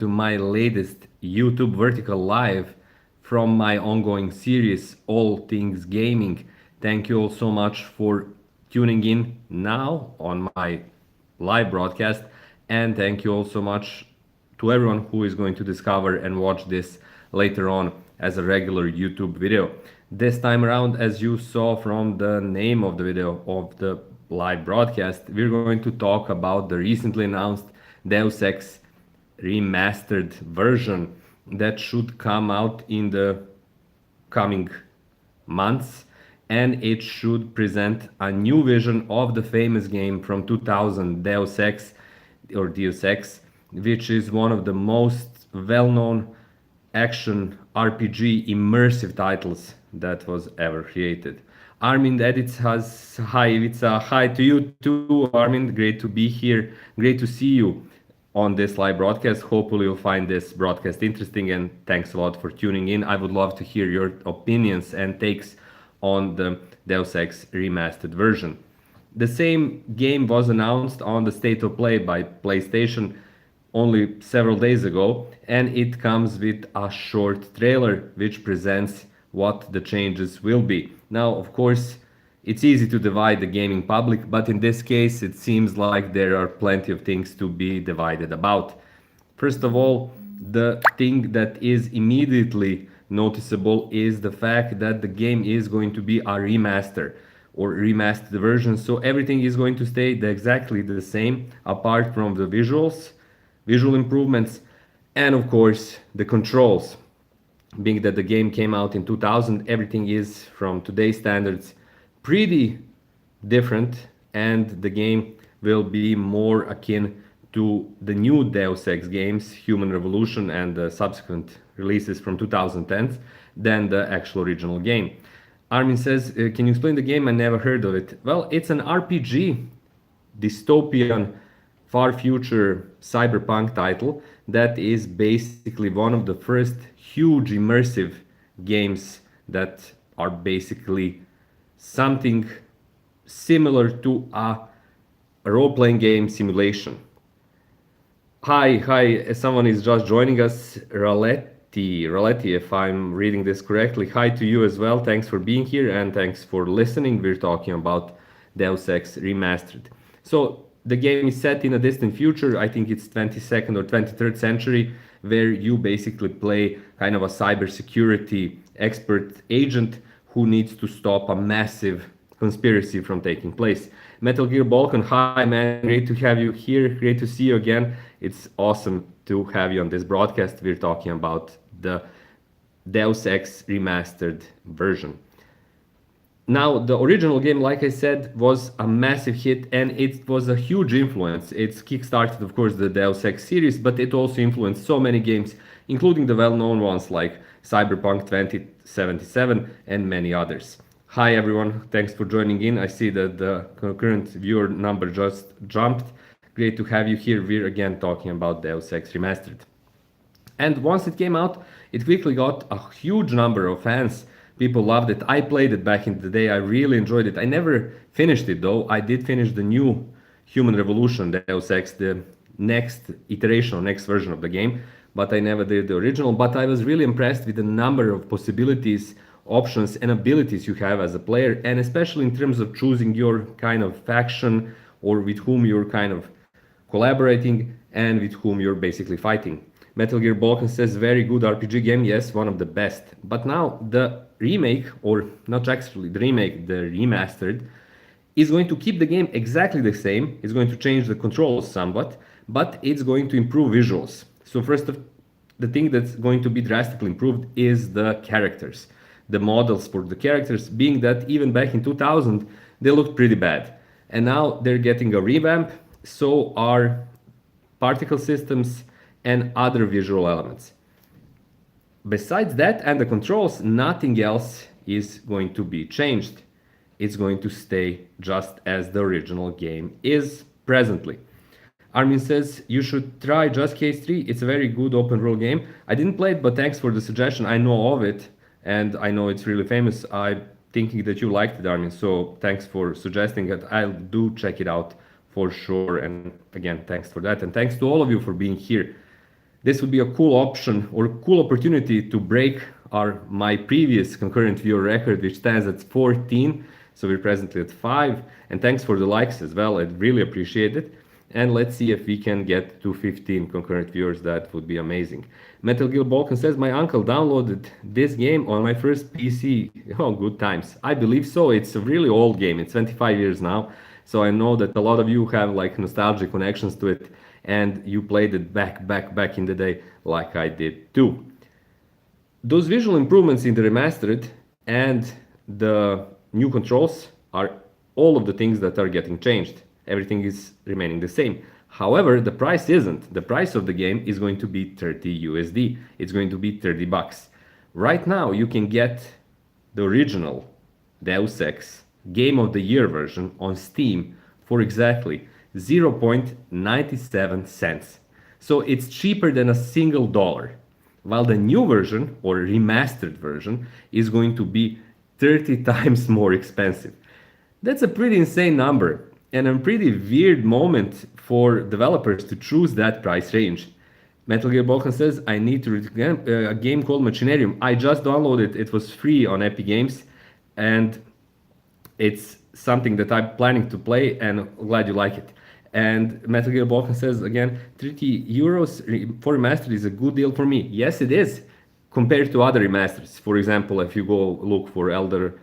to my latest YouTube vertical live from my ongoing series, All Things Gaming. Thank you all so much for tuning in now on my live broadcast, and thank you all so much to everyone who is going to discover and watch this later on as a regular YouTube video. This time around, as you saw from the name of the video of the live broadcast, we're going to talk about the recently announced Deus Ex Remastered version that should come out in the coming months, and it should present a new vision of the famous game from 2000, Deus Ex, which is one of the most well-known action RPG immersive titles that was ever created. Armin edits has hi, it's a hi to you too, Armin. Great to be here. Great to see you on this live broadcast. Hopefully, you'll find this broadcast interesting, and thanks a lot for tuning in. I would love to hear your opinions and takes on the Deus Ex Remastered version. The same game was announced on the State of Play by PlayStation only several days ago, and it comes with a short trailer which presents what the changes will be. Now, of course, it's easy to divide the gaming public, but in this case, it seems like there are plenty of things to be divided about. First of all, the thing that is immediately noticeable is the fact that the game is going to be a remaster or remastered version, so everything is going to stay exactly the same apart from the visual improvements, and of course the controls. Being that the game came out in 2000, everything is from today's standards pretty different, and the game will be more akin to the new Deus Ex games, Human Revolution and the subsequent releases from 2010s, than the actual original game. Armin says, can you explain the game? I never heard of it. Well, it's an RPG, dystopian, far future cyberpunk title that is basically one of the first huge immersive games that are basically something similar to a role-playing game simulation. Hi, someone is just joining us, Raletti, if I'm reading this correctly. Hi to you as well. Thanks for being here and thanks for listening. We're talking about Deus Ex Remastered. So the game is set in a distant future. I think it's 22nd or 23rd century, where you basically play kind of a cybersecurity expert agent who needs to stop a massive conspiracy from taking place. Metal Gear Balkan, hi man, great to have you here, great to see you again. It's awesome to have you on this broadcast. We're talking about the Deus Ex Remastered version. Now, the original game, like I said, was a massive hit and it was a huge influence. It's kickstarted, of course, the Deus Ex series, but it also influenced so many games, including the well-known ones like Cyberpunk 2077 and many others. Hi everyone, thanks for joining in. I see that the current viewer number just jumped. Great to have you here. We're again talking about Deus Ex Remastered. And once it came out, it quickly got a huge number of fans. People loved it. I played it back in the day. I really enjoyed it. I never finished it though. I did finish the new Human Revolution Deus Ex, the next iteration or next version of the game, but I never did the original. But I was really impressed with the number of possibilities, options, and abilities you have as a player, and especially in terms of choosing your kind of faction or with whom you're kind of collaborating and with whom you're basically fighting. Metal Gear Balkan says very good RPG game, yes, one of the best. But now the remake, or not actually the remake, the remastered, is going to keep the game exactly the same. It's going to change the controls somewhat, but it's going to improve visuals. So first of the thing that's going to be drastically improved is the characters. The models for the characters, being that even back in 2000, they looked pretty bad. And now they're getting a revamp, so are particle systems and other visual elements. Besides that and the controls, nothing else is going to be changed. It's going to stay just as the original game is presently. Armin says you should try Just Case 3. It's a very good open world game. I didn't play it, but thanks for the suggestion. I know of it and I know it's really famous. I'm thinking that you liked it, Armin, so thanks for suggesting it. I'll do check it out for sure. And again, thanks for that. And thanks to all of you for being here. This would be a cool option or cool opportunity to break my previous concurrent viewer record, which stands at 14. So we're presently at 5. And thanks for the likes as well. I'd really appreciate it. And let's see if we can get to 15 concurrent viewers. That would be amazing. Metal Gear Balkan says, my uncle downloaded this game on my first PC. Oh, good times. I believe so. It's a really old game. It's 25 years now. So I know that a lot of you have like nostalgic connections to it, and you played it back in the day like I did too. Those visual improvements in the remastered and the new controls are all of the things that are getting changed. Everything is remaining the same. However, the price isn't. The price of the game is going to be 30 USD. It's going to be 30 bucks. Right now, you can get the original Deus Ex Game of the Year version on Steam for exactly 0.97 cents. So it's cheaper than a single dollar. While the new version or remastered version is going to be 30 times more expensive. That's a pretty insane number and a pretty weird moment for developers to choose that price range. Metal Gear Balkan says, I need to a game called Machinarium. I just downloaded it. It was free on Epic Games, and it's something that I'm planning to play, and I'm glad you like it. And Metal Gear Balkan says again, 30 euros for remastered is a good deal for me. Yes, it is, compared to other remasters. For example, if you go look for Elder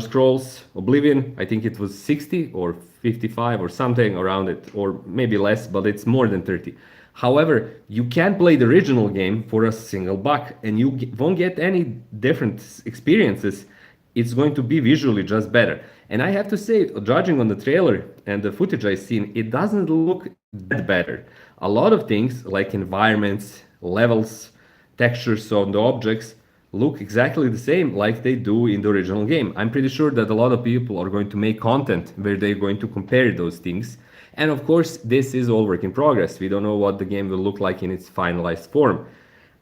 Scrolls Oblivion, I think it was 60 or 55 or something around it, or maybe less, but it's more than 30. However, you can play the original game for a single buck, and you won't get any different experiences. It's going to be visually just better. And I have to say, judging on the trailer and the footage I've seen, it doesn't look that better. A lot of things like environments, levels, textures on the objects look exactly the same like they do in the original game. I'm pretty sure that a lot of people are going to make content where they're going to compare those things. And of course, this is all work in progress. We don't know what the game will look like in its finalized form.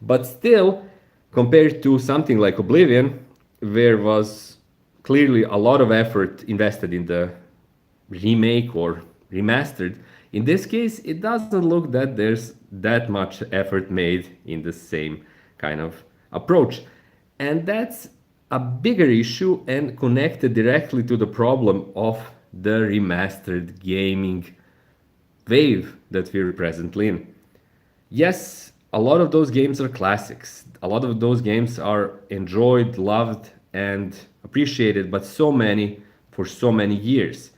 But still, compared to something like Oblivion, there was clearly a lot of effort invested in the remake or remastered. In this case, it doesn't look that there's that much effort made in the same kind of approach. And that's a bigger issue and connected directly to the problem of the remastered gaming wave that we're presently in. Yes, a lot of those games are classics. A lot of those games are enjoyed, loved, and appreciated by so many for so many years.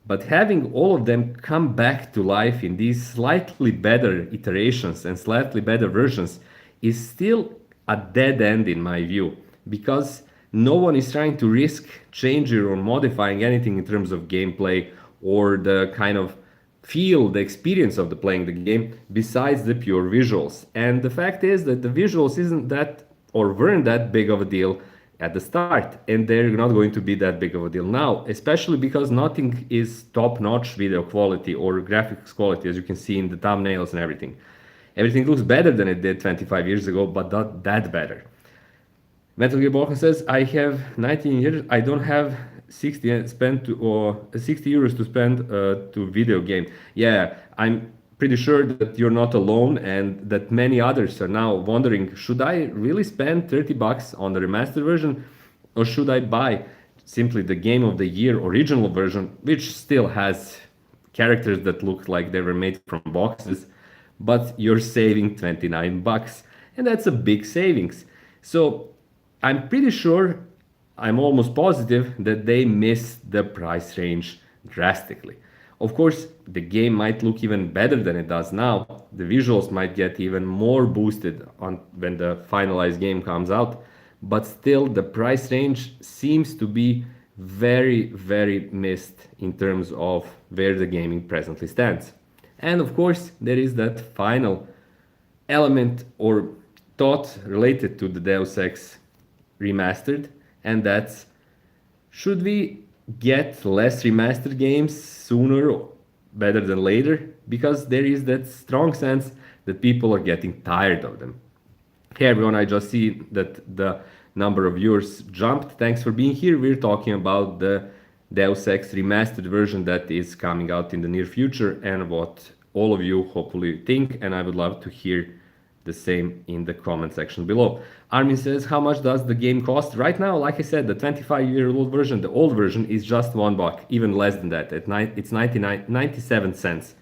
But having all of them come back to life in these slightly better iterations and slightly better versions is still a dead end in my view, because no one is trying to risk changing or modifying anything in terms of gameplay or the kind of feel, the experience of the playing the game besides the pure visuals. And the fact is that the visuals isn't that or weren't that big of a deal at the start, and they're not going to be that big of a deal now, especially because nothing is top-notch video quality or graphics quality, as you can see in the thumbnails and everything. Everything looks better than it did 25 years ago, but not that better. Metal Gear Balkan says, I have 19 years, I don't have 60 spent to, or 60 euros to spend to video game. Yeah, I'm pretty sure that you're not alone and that many others are now wondering, should I really spend 30 bucks on the remastered version, or should I buy simply the Game of the Year original version, which still has characters that look like they were made from boxes, but you're saving 29 bucks, and that's a big savings. So I'm pretty sure, I'm almost positive that they missed the price range drastically. Of course, the game might look even better than it does now. The visuals might get even more boosted when the finalized game comes out, but still the price range seems to be very missed in terms of where the gaming presently stands. And of course, there is that final element or thought related to the Deus Ex Remastered, and that's, should we get less remastered games sooner better than later? Because there is that strong sense that people are getting tired of them. Hey everyone, I just see that the number of viewers jumped. Thanks for being here. We're talking about the Deus Ex Remastered version that is coming out in the near future and what all of you hopefully think, and I would love to hear the same in the comment section below. Armin says, how much does the game cost? Right now, like I said, the 25-year-old version, the old version is just $1, even less than that. It's 97 cents.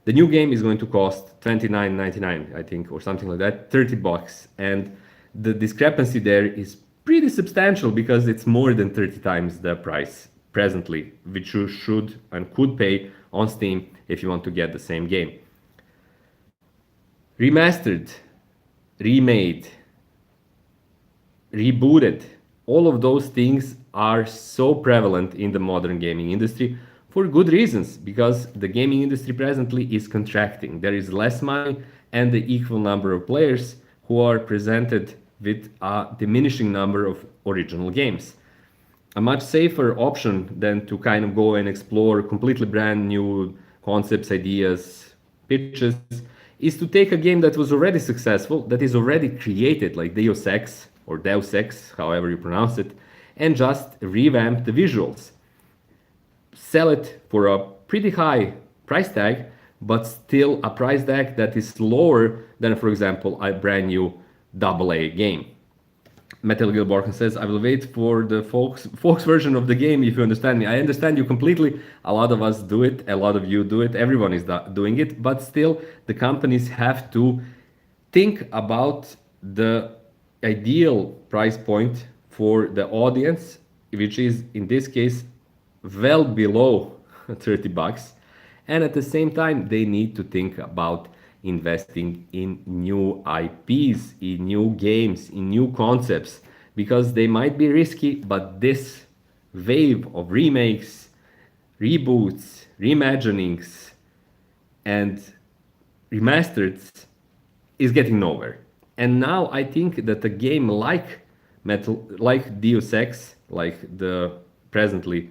The new game is going to cost 29.99, I think, or something like that, $30. And the discrepancy there is pretty substantial because it's more than 30 times the price presently, which you should and could pay on Steam if you want to get the same game. Remastered, remade, rebooted, all of those things are so prevalent in the modern gaming industry for good reasons, because the gaming industry presently is contracting. There is less money and the equal number of players who are presented with a diminishing number of original games. A much safer option than to kind of go and explore completely brand new concepts, ideas, pitches, is to take a game that was already successful, that is already created, like Deus Ex or Deus Ex, however you pronounce it, and just revamp the visuals. Sell it for a pretty high price tag, but still a price tag that is lower than, for example, a brand new AA game. Metal Gear Borken says, I will wait for the folks version of the game, if you understand me. I understand you completely. A lot of us do it. A lot of you do it. Everyone is doing it. But still, the companies have to think about the ideal price point for the audience, which is, in this case, well below $30. And at the same time, they need to think about investing in new IPs, in new games, in new concepts, because they might be risky, but this wave of remakes, reboots, reimaginings, and remasters is getting nowhere. And now I think that a game like Deus Ex, like the presently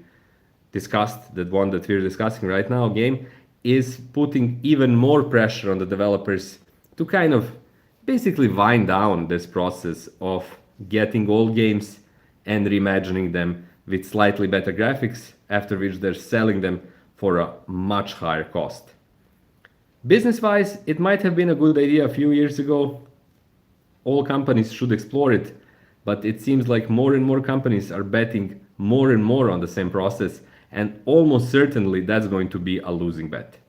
discussed, the one that we're discussing right now, game, is putting even more pressure on the developers to kind of basically wind down this process of getting old games and reimagining them with slightly better graphics, after which they're selling them for a much higher cost. Business-wise, it might have been a good idea a few years ago. All companies should explore it, but it seems like more and more companies are betting more and more on the same process, and almost certainly that's going to be a losing bet.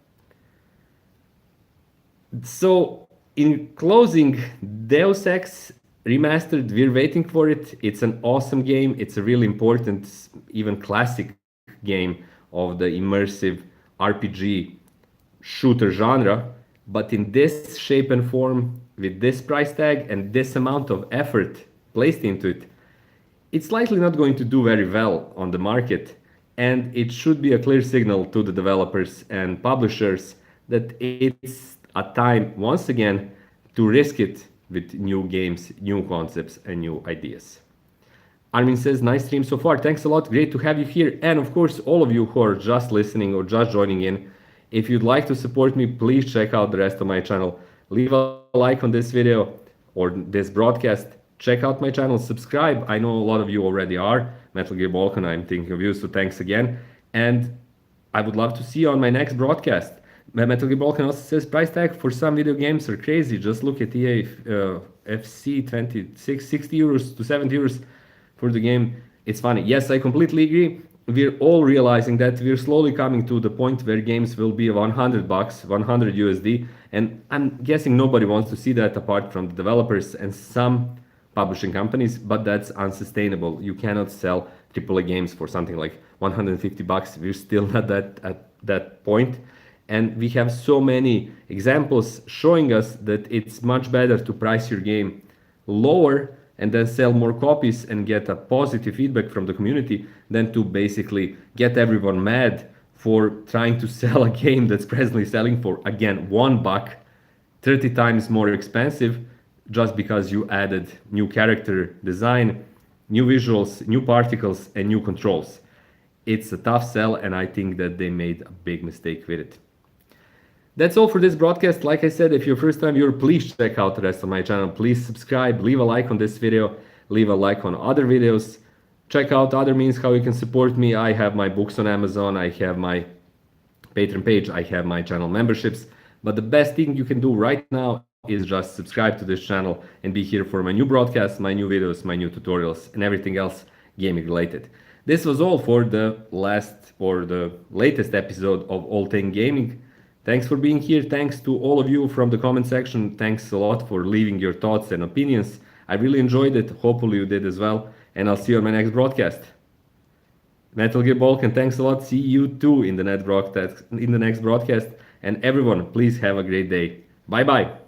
So, in closing, Deus Ex Remastered, we're waiting for it. It's an awesome game. It's a really important, even classic game of the immersive RPG shooter genre. But in this shape and form, with this price tag and this amount of effort placed into it, it's likely not going to do very well on the market. And it should be a clear signal to the developers and publishers that it's a time, once again, to risk it with new games, new concepts, and new ideas. Armin says, nice stream so far. Thanks a lot. Great to have you here. And of course, all of you who are just listening or just joining in, if you'd like to support me, please check out the rest of my channel. Leave a like on this video or this broadcast. Check out my channel, subscribe. I know a lot of you already are. Metal Gear Balkan, I'm thinking of you, so thanks again. And I would love to see you on my next broadcast. Metal Gear Balkan also says, price tag for some video games are crazy. Just look at EA FC 26, 60 euros to 70 euros for the game. It's funny. Yes, I completely agree. We're all realizing that we're slowly coming to the point where games will be $100, 100 USD. And I'm guessing nobody wants to see that apart from the developers and some publishing companies, but that's unsustainable. You cannot sell AAA games for something like $150. We're still not at that point. And we have so many examples showing us that it's much better to price your game lower and then sell more copies and get a positive feedback from the community than to basically get everyone mad for trying to sell a game that's presently selling for, again, $1, 30 times more expensive, just because you added new character design, new visuals, new particles, and new controls. It's a tough sell, and I think that they made a big mistake with it. That's all for this broadcast. Like I said, if you're first time viewer, please check out the rest of my channel. Please subscribe, leave a like on this video, leave a like on other videos. Check out other means how you can support me. I have my books on Amazon, I have my Patreon page, I have my channel memberships. But the best thing you can do right now is just subscribe to this channel and be here for my new broadcasts, my new videos, my new tutorials, and everything else gaming related. This was all for the last or the latest episode of All Thing Gaming. Thanks for being here. Thanks to all of you from the comment section. Thanks a lot for leaving your thoughts and opinions. I really enjoyed it. Hopefully you did as well. And I'll see you on my next broadcast. Metal Gear Balkan, thanks a lot. See you too in the next broadcast. And everyone, please have a great day. Bye bye.